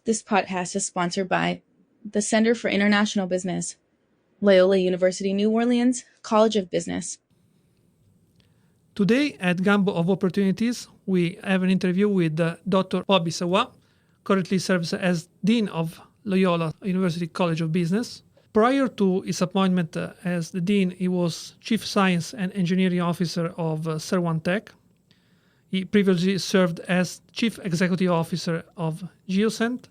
This podcast is sponsored by the Center for International Business, Loyola University New Orleans College of Business. Today at Gambo of Opportunities, we have an interview with Dr. Bobby Savoie, currently serves as Dean of Loyola University College of Business. Prior to his appointment as the Dean, he was Chief Science and Engineering Officer of Savoie Tech. He previously served as Chief Executive Officer of Geocent,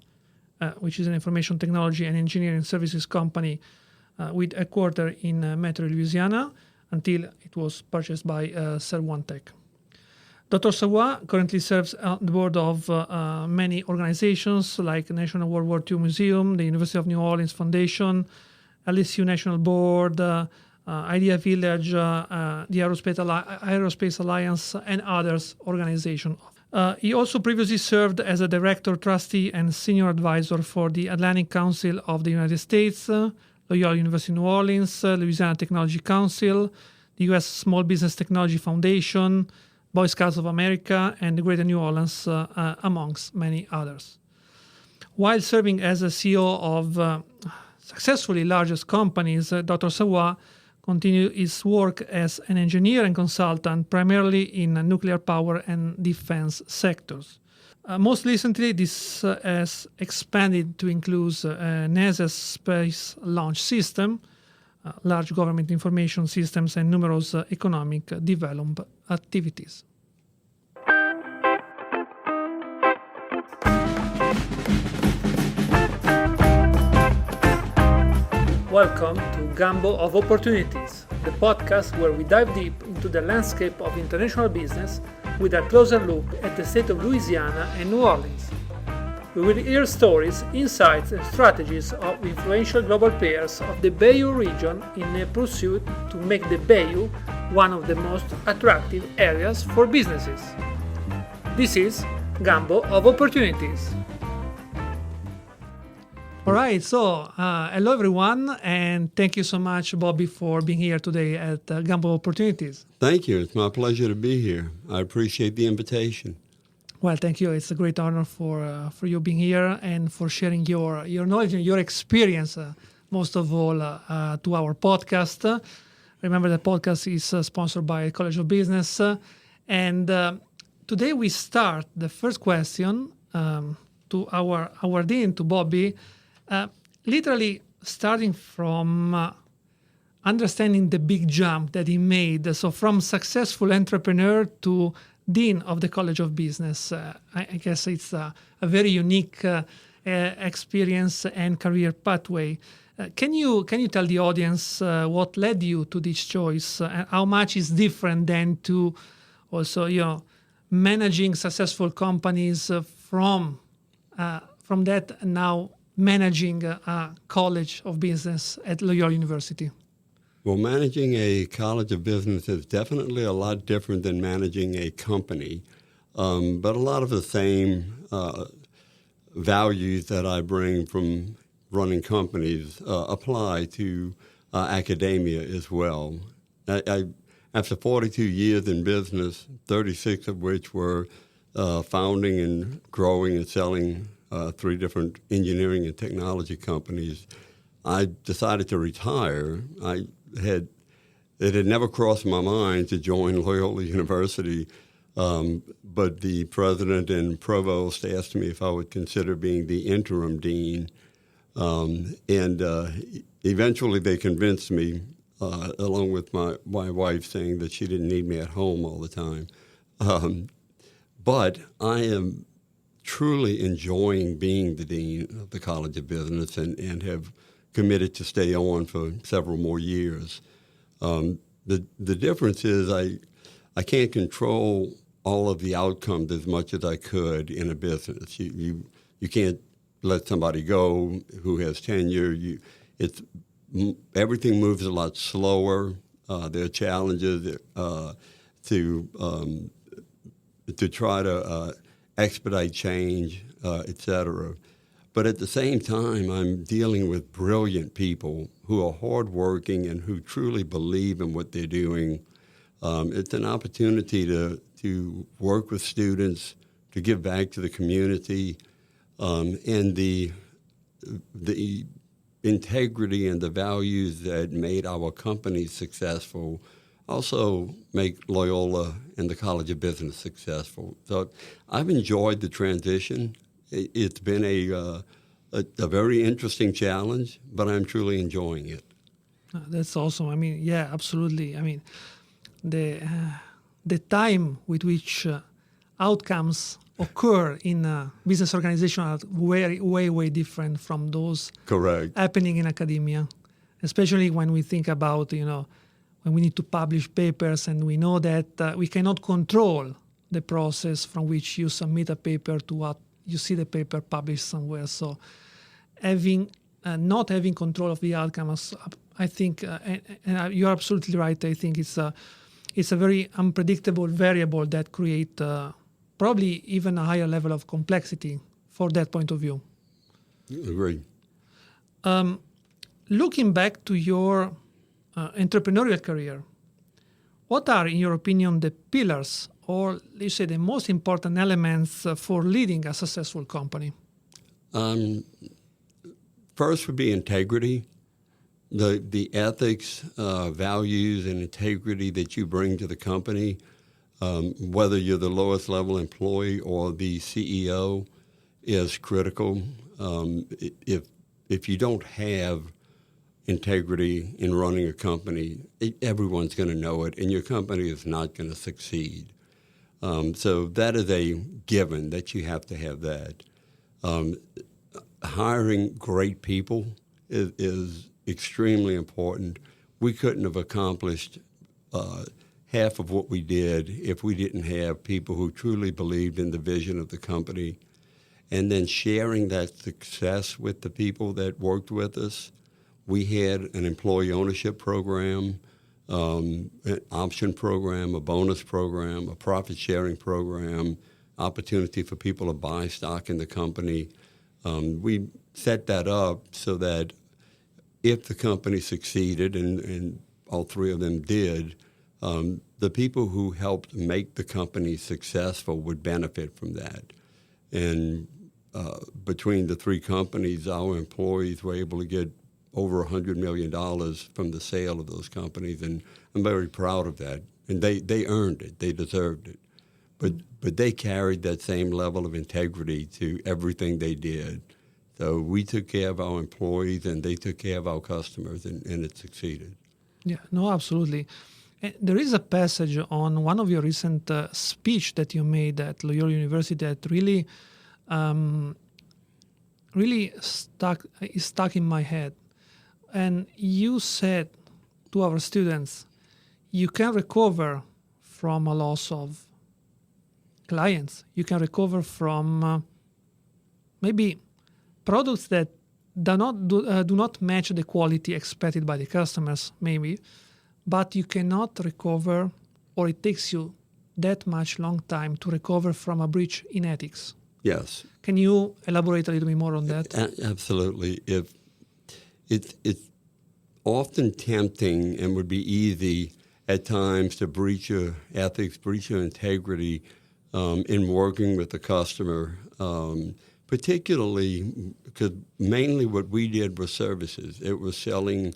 which is an information technology and engineering services company with headquarters in Metro, Louisiana, until it was purchased by Savoie Tech. Dr. Savoie currently serves on the board of many organizations like the National World War II Museum, the University of New Orleans Foundation, LSU National Board, Idea Village, the Aerospace Alliance, and others organizations. He also previously served as a director, trustee, and senior advisor for the Atlantic Council of the United States, Loyola University New Orleans, Louisiana Technology Council, the U.S. Small Business Technology Foundation, Boy Scouts of America, and the Greater New Orleans, amongst many others. While serving as a CEO of successfully largest companies, Dr. Savoie continued his work as an engineer and consultant, primarily in nuclear power and defense sectors. Most recently, this has expanded to include NASA's Space Launch System, large government information systems, and numerous economic development activities. Welcome to Gambo of Opportunities, the podcast where we dive deep into the landscape of international business with a closer look at the state of Louisiana and New Orleans. We will hear stories, insights, and strategies of influential global players of the Bayou region in a pursuit to make the Bayou one of the most attractive areas for businesses. This is Gambo of Opportunities. All right, so hello everyone, and thank you so much, Bobby, for being here today at Gambo Opportunities. Thank you. It's my pleasure to be here. I appreciate the invitation. Well, thank you. It's a great honor for you being here and for sharing your knowledge and your experience, most of all, to our podcast. Remember, the podcast is sponsored by College of Business. And today we start the first question to our Dean, to Bobby, literally starting from understanding the big jump that he made. So from successful entrepreneur to Dean of the College of Business. I guess it's a very unique experience and career pathway. Can you tell the audience what led you to this choice? How much is different than to also managing successful companies from that now managing a College of Business at Loyola University? Well, managing a College of Business is definitely a lot different than managing a company, but a lot of the same values that I bring from running companies apply to academia as well. After 42 years in business, 36 of which were founding and growing and selling 3 different engineering and technology companies, I decided to retire. It had never crossed my mind to join Loyola University, but the president and provost asked me if I would consider being the interim dean, and eventually they convinced me, along with my wife saying that she didn't need me at home all the time. But I am truly enjoying being the dean of the College of Business and have committed to stay on for several more years. The difference is I can't control all of the outcomes as much as I could in a business. You can't let somebody go who has tenure. Everything moves a lot slower. There are challenges to try to expedite change, et cetera. But at the same time, I'm dealing with brilliant people who are hardworking and who truly believe in what they're doing. It's an opportunity to work with students, to give back to the community, And the integrity and the values that made our company successful also make Loyola and the College of Business successful. So I've enjoyed the transition. It's been a very interesting challenge, but I'm truly enjoying it. That's awesome. I mean, yeah, absolutely. I mean, the time with which outcomes occur in a business organization are way different from those Correct. happening in academia, especially when we think about, when we need to publish papers and we know that we cannot control the process from which you submit a paper to what you see the paper published somewhere. So not having control of the outcomes, I think, and you're absolutely right, I think it's a very unpredictable variable that create probably even a higher level of complexity for that point of view. Agree. Looking back to your entrepreneurial career, what are, in your opinion, the pillars or, let's say, the most important elements for leading a successful company? First would be integrity. The ethics, values, and integrity that you bring to the company, whether you're the lowest level employee or the CEO, is critical. If you don't have integrity in running a company, everyone's going to know it, and your company is not going to succeed. So that is a given that you have to have that. Hiring great people is extremely important. We couldn't have accomplished half of what we did if we didn't have people who truly believed in the vision of the company, and then sharing that success with the people that worked with us. We had an employee ownership program, an option program, a bonus program, a profit-sharing program, opportunity for people to buy stock in the company. We set that up so that if the company succeeded, and all three of them did, the people who helped make the company successful would benefit from that. And between the three companies, our employees were able to get over $100 million from the sale of those companies, and I'm very proud of that. And they earned it. They deserved it. But they carried that same level of integrity to everything they did. So we took care of our employees, and they took care of our customers, and it succeeded. Yeah, no, absolutely. There is a passage on one of your recent speech that you made at Loyola University that really stuck in my head. And you said to our students, you can recover from a loss of clients. You can recover from maybe products that do not match the quality expected by the customers, maybe, but you cannot recover, or it takes you that much long time to recover from a breach in ethics. Yes. Can you elaborate a little bit more on that? Absolutely. If it's often tempting and would be easy at times to breach your ethics, breach your integrity in working with the customer, particularly because mainly what we did was services. It was selling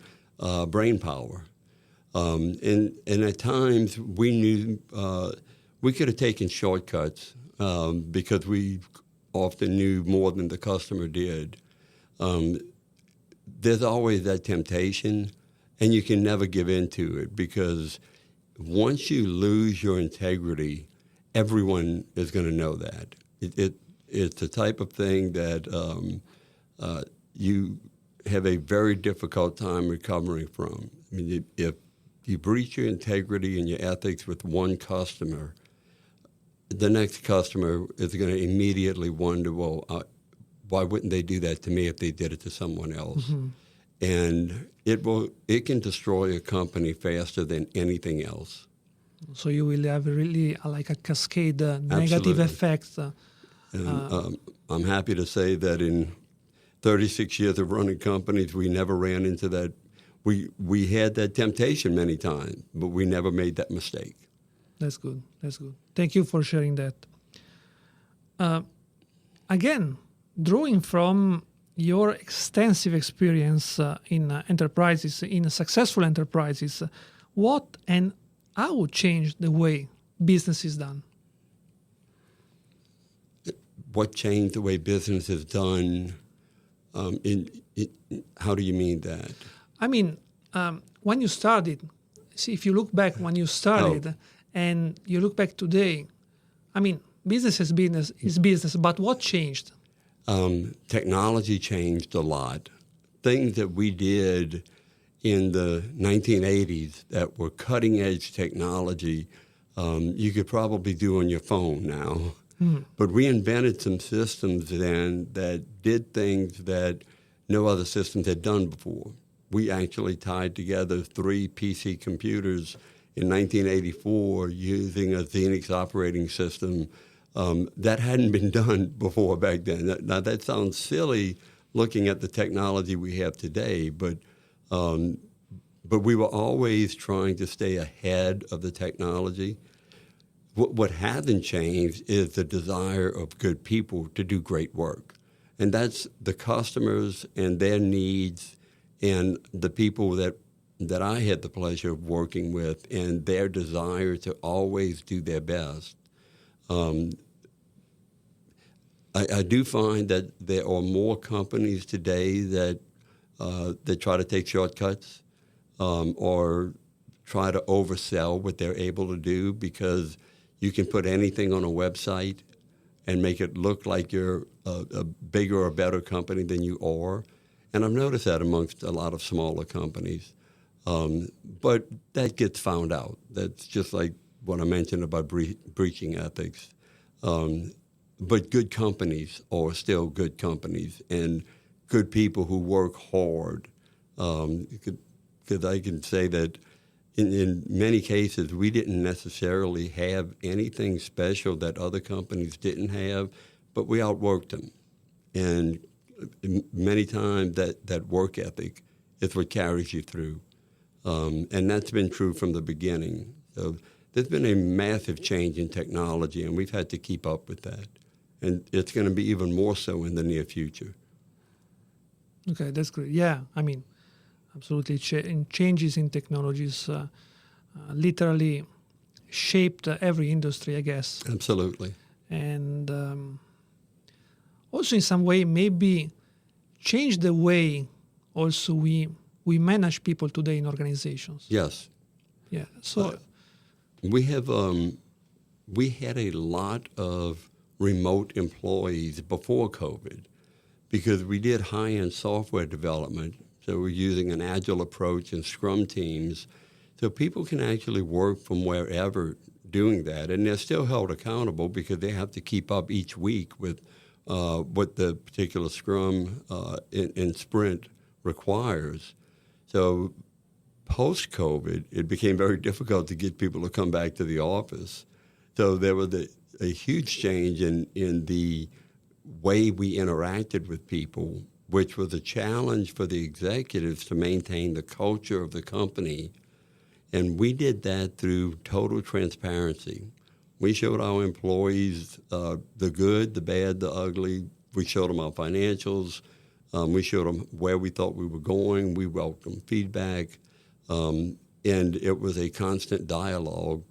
brain power. And at times we knew we could have taken shortcuts because we often knew more than the customer did. There's always that temptation, and you can never give in to it, because once you lose your integrity, everyone is going to know that. It's the type of thing that you have a very difficult time recovering from. I mean, if you breach your integrity and your ethics with one customer, the next customer is going to immediately wonder, well, why wouldn't they do that to me if they did it to someone else? Mm-hmm. And it can destroy a company faster than anything else. So you will have really like a cascade negative effects. I'm happy to say that in 36 years of running companies, we never ran into that. We had that temptation many times, but we never made that mistake. That's good. That's good. Thank you for sharing that. Again, drawing from your extensive experience in enterprises, in successful enterprises, what and how changed the way business is done? What changed the way business is done? How do you mean that? I mean, when you started, see, if you look back when you started and you look back today, I mean, business is business, but what changed? Technology changed a lot. Things that we did in the 1980s that were cutting-edge technology, you could probably do on your phone now. But we invented some systems then that did things that no other systems had done before. We actually tied together 3 PC computers in 1984 using a Xenix operating system that hadn't been done before back then. Now, that sounds silly looking at the technology we have today, but we were always trying to stay ahead of the technology. What hasn't changed is the desire of good people to do great work. And that's the customers and their needs and the people that I had the pleasure of working with and their desire to always do their best. I do find that there are more companies today that try to take shortcuts or try to oversell what they're able to do because you can put anything on a website and make it look like you're a bigger or better company than you are. And I've noticed that amongst a lot of smaller companies. But that gets found out. That's just like what I mentioned about breaching ethics. But good companies are still good companies and good people who work hard. Because I can say that in many cases, we didn't necessarily have anything special that other companies didn't have, but we outworked them. And many times that work ethic is what carries you through. And that's been true from the beginning. So there's been a massive change in technology, and we've had to keep up with that. And it's going to be even more so in the near future. Okay, that's great. Yeah, I mean, absolutely. Changes in technologies literally shaped every industry, I guess. Absolutely. And also in some way maybe change the way also we manage people today in organizations. Yes. Yeah. So we had a lot of remote employees before COVID because we did high-end software development. So we're using an agile approach and Scrum teams. So people can actually work from wherever doing that. And they're still held accountable because they have to keep up each week with what the particular Scrum and Sprint requires. So post-COVID, it became very difficult to get people to come back to the office. So there was a huge change in the way we interacted with people, which was a challenge for the executives to maintain the culture of the company. And we did that through total transparency. We showed our employees the good, the bad, the ugly. We showed them our financials. We showed them where we thought we were going. We welcomed feedback. And it was a constant dialogue.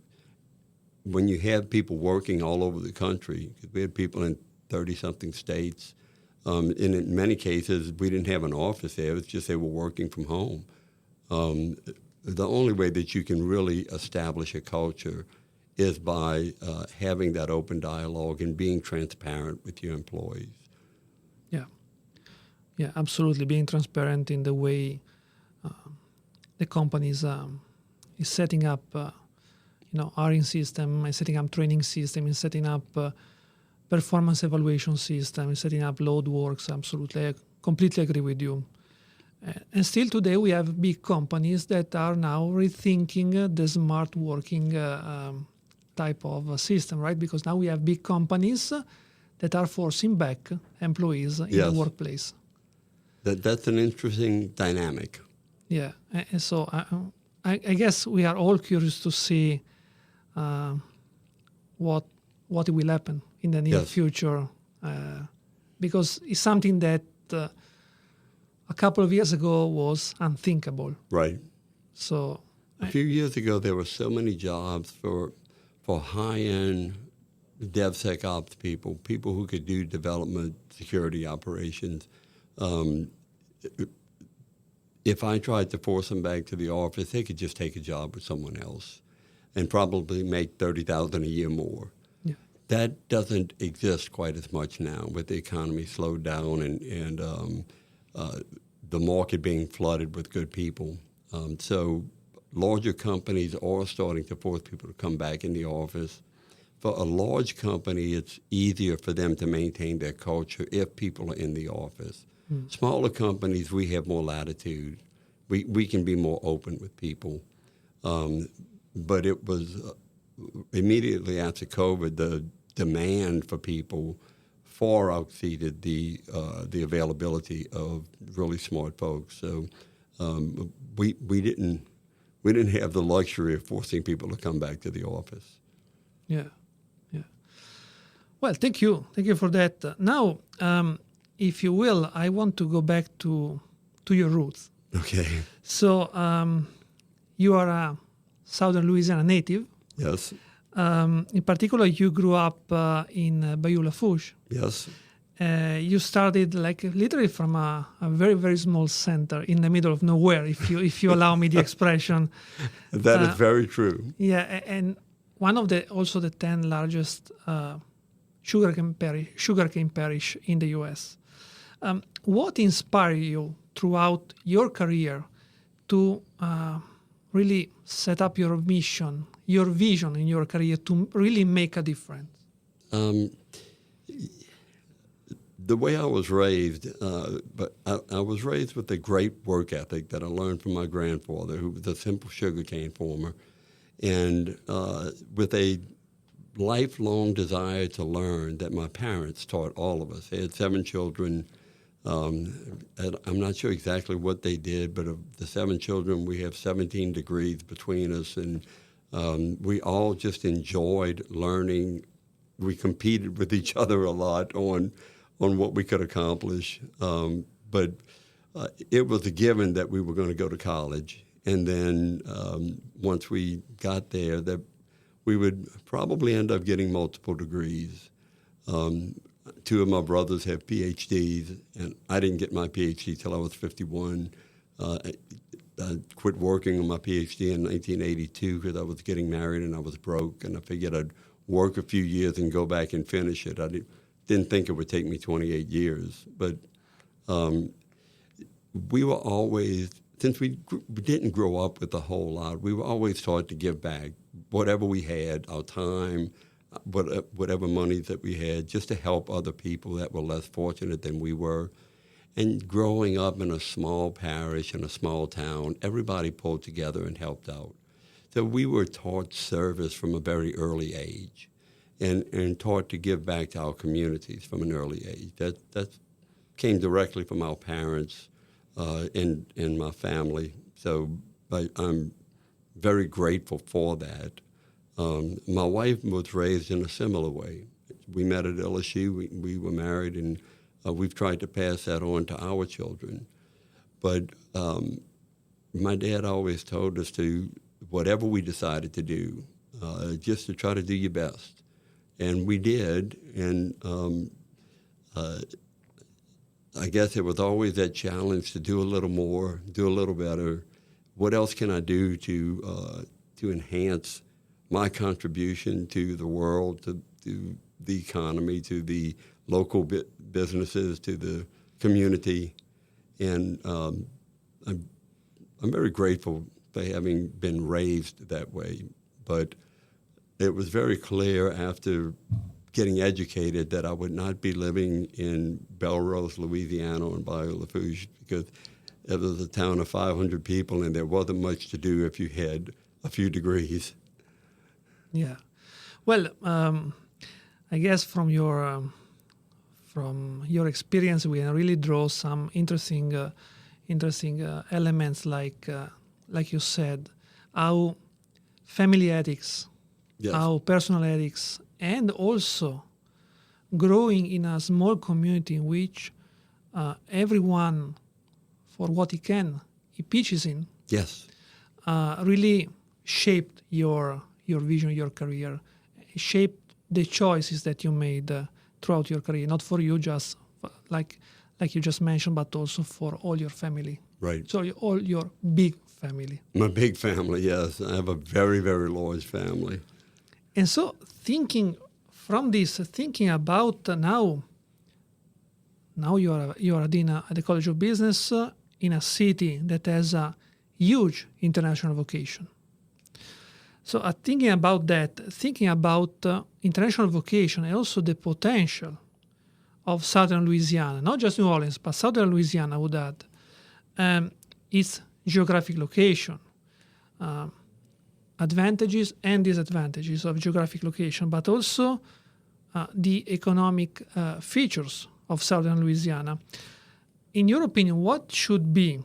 When you have people working all over the country, we had people in 30-something states, and in many cases, we didn't have an office there. It was just they were working from home. The only way that you can really establish a culture is by having that open dialogue and being transparent with your employees. Yeah, absolutely. Being transparent in the way the company is setting up, hiring system, is setting up training system, is setting up performance evaluation system, is setting up load works. Absolutely, I completely agree with you. And still today we have big companies that are now rethinking the smart working type of system, right? Because now we have big companies that are forcing back employees in the workplace. That's an interesting dynamic. Yeah, and so I guess we are all curious to see what will happen in the near future because it's something that a couple of years ago was unthinkable. Right. So A few years ago, there were so many jobs for high-end DevSecOps people who could do development security operations. If I tried to force them back to the office, they could just take a job with someone else and probably make $30,000 a year more. yeah, That doesn't exist quite as much now with the economy slowed down and the market being flooded with good people. So larger companies are starting to force people to come back in the office. For a large company, it's easier for them to maintain their culture if people are in the office. Smaller companies, we have more latitude. We can be more open with people. But it was immediately after COVID, the demand for people far exceeded the availability of really smart folks. So we didn't have the luxury of forcing people to come back to the office. yeah. Well, thank you for that. Now, if you will, I want to go back to your roots. Okay. So you are a Southern Louisiana native. Yes. In particular, you grew up in Bayou Lafourche. Yes. You started like literally from a very, very small center in the middle of nowhere, if you allow me the expression. That is very true. Yeah, and one of the 10 largest sugarcane parish in the U.S. What inspired you throughout your career to really set up your mission, your vision in your career to really make a difference? The way I was raised, but I was raised with a great work ethic that I learned from my grandfather, who was a simple sugarcane farmer, and with a lifelong desire to learn that my parents taught all of us. They had 7 children. And I'm not sure exactly what they did, but of the 7 children, we have 17 degrees between us, and we all just enjoyed learning. We competed with each other a lot on what we could accomplish, but it was a given that we were going to go to college, and then once we got there, that we would probably end up getting multiple degrees. 2 of my brothers have PhDs, and I didn't get my PhD till I was 51. I quit working on my PhD in 1982 because I was getting married and I was broke, and I figured I'd work a few years and go back and finish it. I didn't think it would take me 28 years, but we were always, since we didn't grow up with a whole lot, we were always taught to give back whatever we had, our time, whatever money that we had, just to help other people that were less fortunate than we were. And growing up in a small parish, in a small town, everybody pulled together and helped out. So we were taught service from a very early age and taught to give back to our communities from an early age. That came directly from our parents and my family. So I'm very grateful for that. My wife was raised in a similar way. We met at LSU. We were married, and we've tried to pass that on to our children. But my dad always told us to, whatever we decided to do, just to try to do your best. And we did, and I guess it was always that challenge to do a little more, do a little better. What else can I do to enhance my contribution to the world, to the economy, to the local businesses, to the community? And I'm very grateful for having been raised that way. But it was very clear after getting educated that I would not be living in Belrose, Louisiana, and Bayou Lafourche, because it was a town of 500 people, and there wasn't much to do if you had a few degrees. Yeah. Well, I guess from your experience, we can really draw some interesting elements, like you said, how family ethics, Yes. how personal ethics, and also growing in a small community in which everyone, for what he pitches in, Yes. really shaped your vision, your career, shaped the choices that you made throughout your career, not for you just like you just mentioned, but also for all your family. Right. So all your big family. My big family, yes. I have a very, very large family. And so thinking about now you are Dean at the College of Business in a city that has a huge international vocation. So thinking about international vocation and also the potential of Southern Louisiana, not just New Orleans, but Southern Louisiana, I would add, its geographic location, advantages and disadvantages of geographic location, but also the economic features of Southern Louisiana. In your opinion, what should the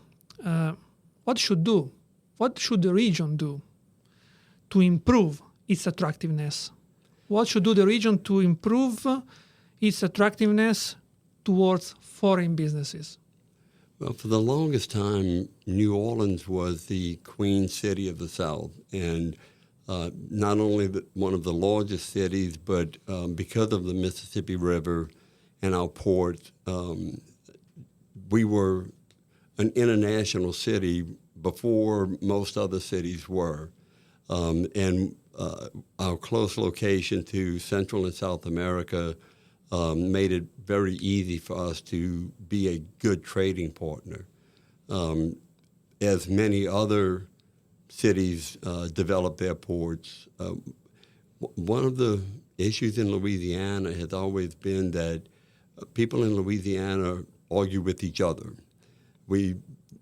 region do to improve its attractiveness? What should do the region to improve its attractiveness towards foreign businesses? Well, for the longest time, New Orleans was the queen city of the South, and not only one of the largest cities, but because of the Mississippi River and our ports, we were an international city before most other cities were. And our close location to Central and South America made it very easy for us to be a good trading partner. As many other cities develop their ports, one of the issues in Louisiana has always been that people in Louisiana argue with each other.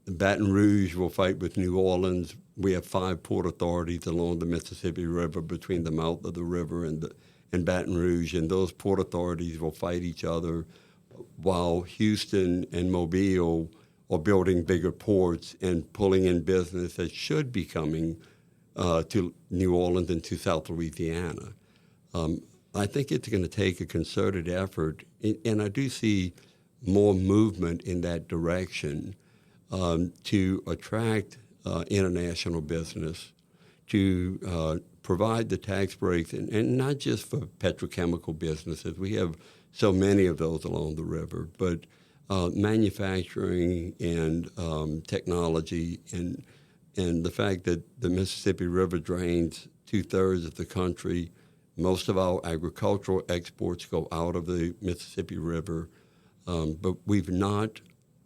Baton Rouge will fight with New Orleans. We have 5 port authorities along the Mississippi River between the mouth of the river and Baton Rouge, and those port authorities will fight each other while Houston and Mobile are building bigger ports and pulling in business that should be coming to New Orleans and to South Louisiana. I think it's going to take a concerted effort, and I do see more movement in that direction to attract international business, to provide the tax breaks, and not just for petrochemical businesses. We have so many of those along the river, but manufacturing and technology and the fact that the Mississippi River drains 2/3 of the country. Most of our agricultural exports go out of the Mississippi River, but we've not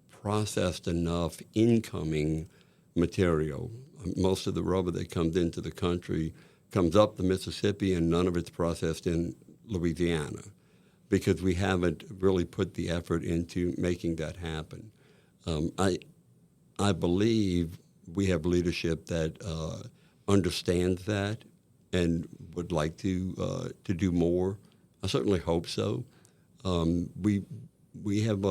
processed enough incoming material. Most of the rubber that comes into the country comes up the Mississippi, and none of it's processed in Louisiana because we haven't really put the effort into making that happen. I believe we have leadership that understands that and would like to do more. I certainly hope so. We have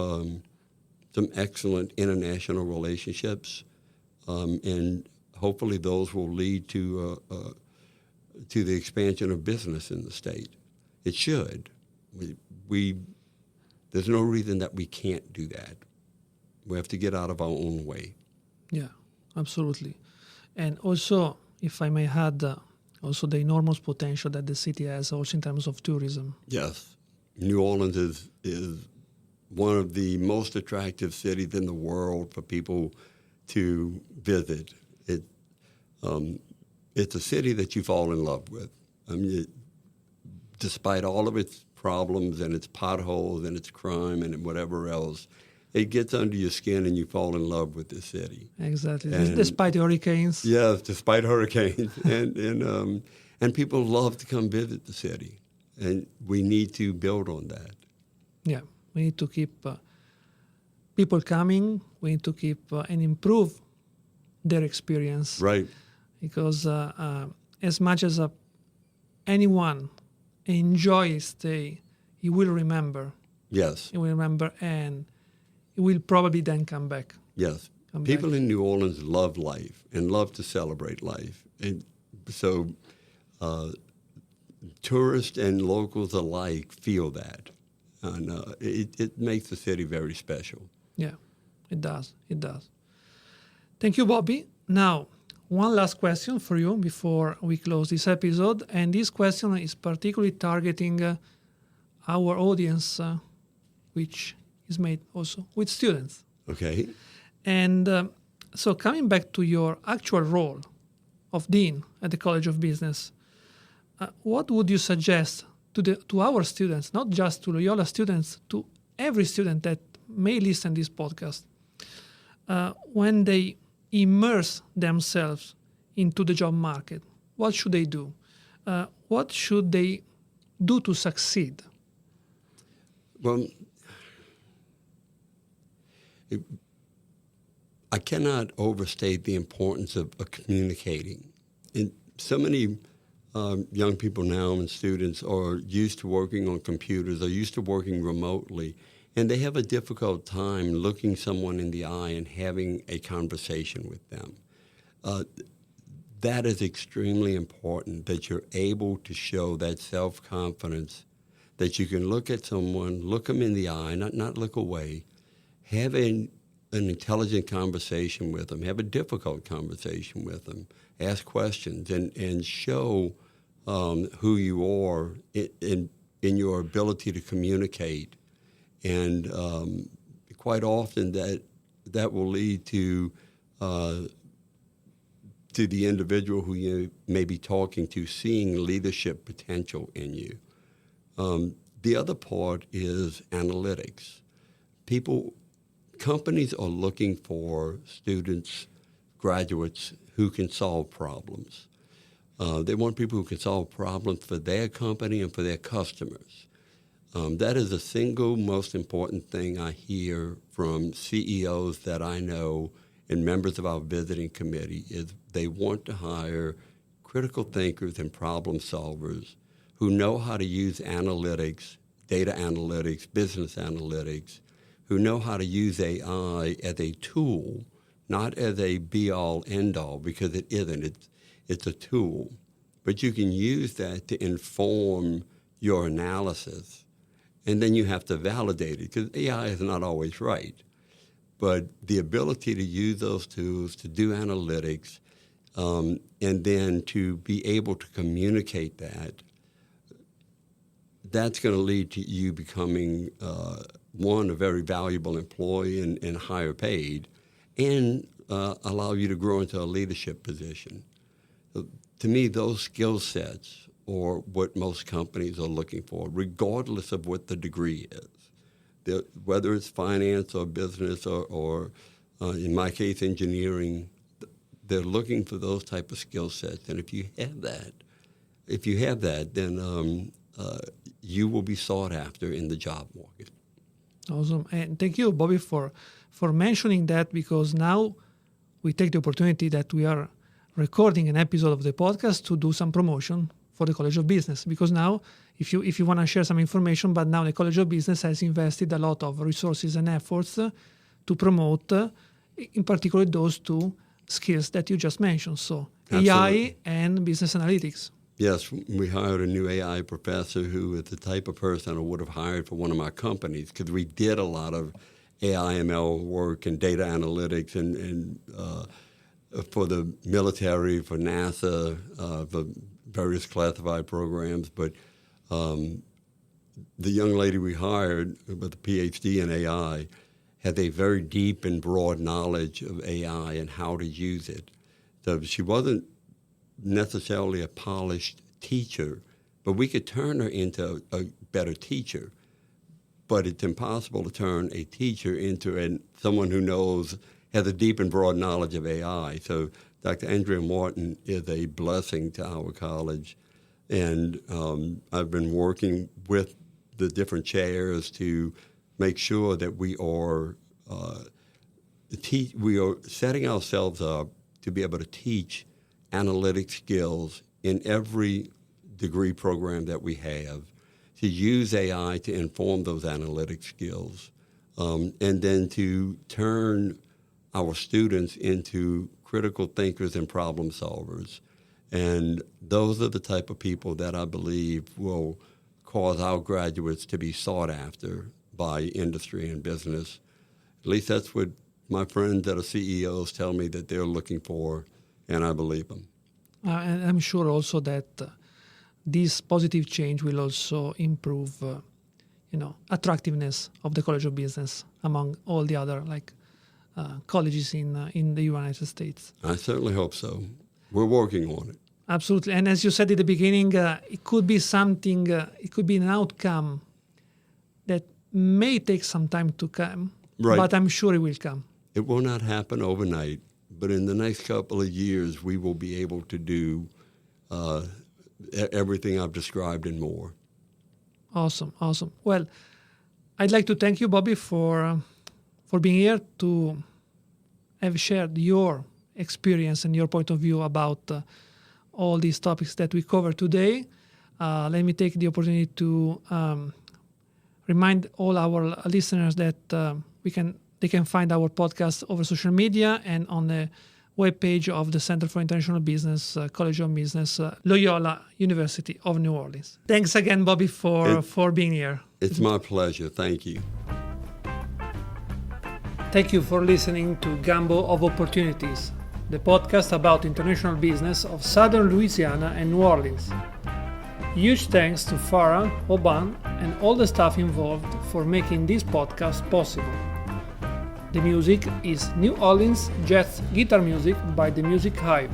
some excellent international relationships, and hopefully those will lead to the expansion of business in the state. It should. There's no reason that we can't do that. We have to get out of our own way. Yeah, absolutely. And also, if I may add, also the enormous potential that the city has also in terms of tourism. Yes. New Orleans is one of the most attractive cities in the world for people to visit. It's a city that you fall in love with. I mean, despite all of its problems and its potholes and its crime and whatever else, it gets under your skin and you fall in love with the city. Exactly. Despite hurricanes. Yes, despite hurricanes. and people love to come visit the city. And we need to build on that. Yeah. We need to keep people coming. We need to keep and improve their experience. Right. Because as much as anyone enjoy a stay, he will remember. Yes. He will remember, and he will probably then come back. Yes. People in New Orleans love life and love to celebrate life. And so tourists and locals alike feel that. And it makes the city very special. Yeah, it does. It does. Thank you, Bobby. Now, one last question for you before we close this episode. And this question is particularly targeting our audience, which is made also with students. Okay. And so coming back to your actual role of Dean at the College of Business, what would you suggest to our students, not just to Loyola students, to every student that may listen to this podcast, when they immerse themselves into the job market? What should they do? What should they do to succeed? Well, I cannot overstate the importance of communicating. And so many young people now and students are used to working on computers, are used to working remotely, and they have a difficult time looking someone in the eye and having a conversation with them. That is extremely important, that you're able to show that self-confidence, that you can look at someone, look them in the eye, not look away, have an intelligent conversation with them, have a difficult conversation with them, ask questions, and show who you are in your ability to communicate. And quite often that will lead to the individual who you may be talking to seeing leadership potential in you. The other part is analytics. Companies are looking for students, graduates who can solve problems. They want people who can solve problems for their company and for their customers. That is the single most important thing I hear from CEOs that I know and members of our visiting committee is they want to hire critical thinkers and problem solvers who know how to use analytics, data analytics, business analytics, who know how to use AI as a tool, not as a be-all, end-all, because it isn't. It's a tool. But you can use that to inform your analysis, and then you have to validate it, because AI is not always right. But the ability to use those tools to do analytics and then to be able to communicate that's going to lead to you becoming, a very valuable employee and higher paid, and allow you to grow into a leadership position. To me, those skill sets are what most companies are looking for, regardless of what the degree is. Whether it's finance or business or in my case, engineering, they're looking for those type of skill sets. And if you have that, then you will be sought after in the job market. Awesome. And thank you, Bobby, for mentioning that, because now we take the opportunity that we are recording an episode of the podcast to do some promotion for the College of Business. Because now, if you want to share some information, but now the College of Business has invested a lot of resources and efforts to promote, in particular, those two skills that you just mentioned. So Absolutely. AI and business analytics. Yes, we hired a new AI professor who is the type of person I would have hired for one of my companies, because we did a lot of AI, ML work and data analytics and for the military, for NASA, for various classified programs. But the young lady we hired with a PhD in AI had a very deep and broad knowledge of AI and how to use it. So she wasn't necessarily a polished teacher, but we could turn her into a better teacher. But it's impossible to turn a teacher into someone who has a deep and broad knowledge of AI. So Dr. Andrea Martin is a blessing to our college. And I've been working with the different chairs to make sure that we are setting ourselves up to be able to teach analytic skills in every degree program that we have, to use AI to inform those analytic skills, and then to turn our students into critical thinkers and problem solvers. And those are the type of people that I believe will cause our graduates to be sought after by industry and business. At least that's what my friends that are CEOs tell me that they're looking for, and I believe them. And I'm sure also that this positive change will also improve, attractiveness of the College of Business among all the other colleges in the United States. I certainly hope so. We're working on it. Absolutely. And as you said at the beginning, it could be something, it could be an outcome that may take some time to come, right. But I'm sure it will come. It will not happen overnight, but in the next couple of years, we will be able to do everything I've described and more. Awesome. Well, I'd like to thank you, Bobby, for being here to have shared your experience and your point of view about all these topics that we covered today. Let me take the opportunity to remind all our listeners that they can find our podcast over social media and on the webpage of the Center for International Business, College of Business, Loyola University of New Orleans. Thanks again, Bobby, for being here. It's my pleasure. Thank you. Thank you for listening to Gumbo of Opportunities, the podcast about international business of Southern Louisiana and New Orleans. Huge thanks to Farah, Oban, and all the staff involved for making this podcast possible. The music is New Orleans jazz guitar music by the Music Hive.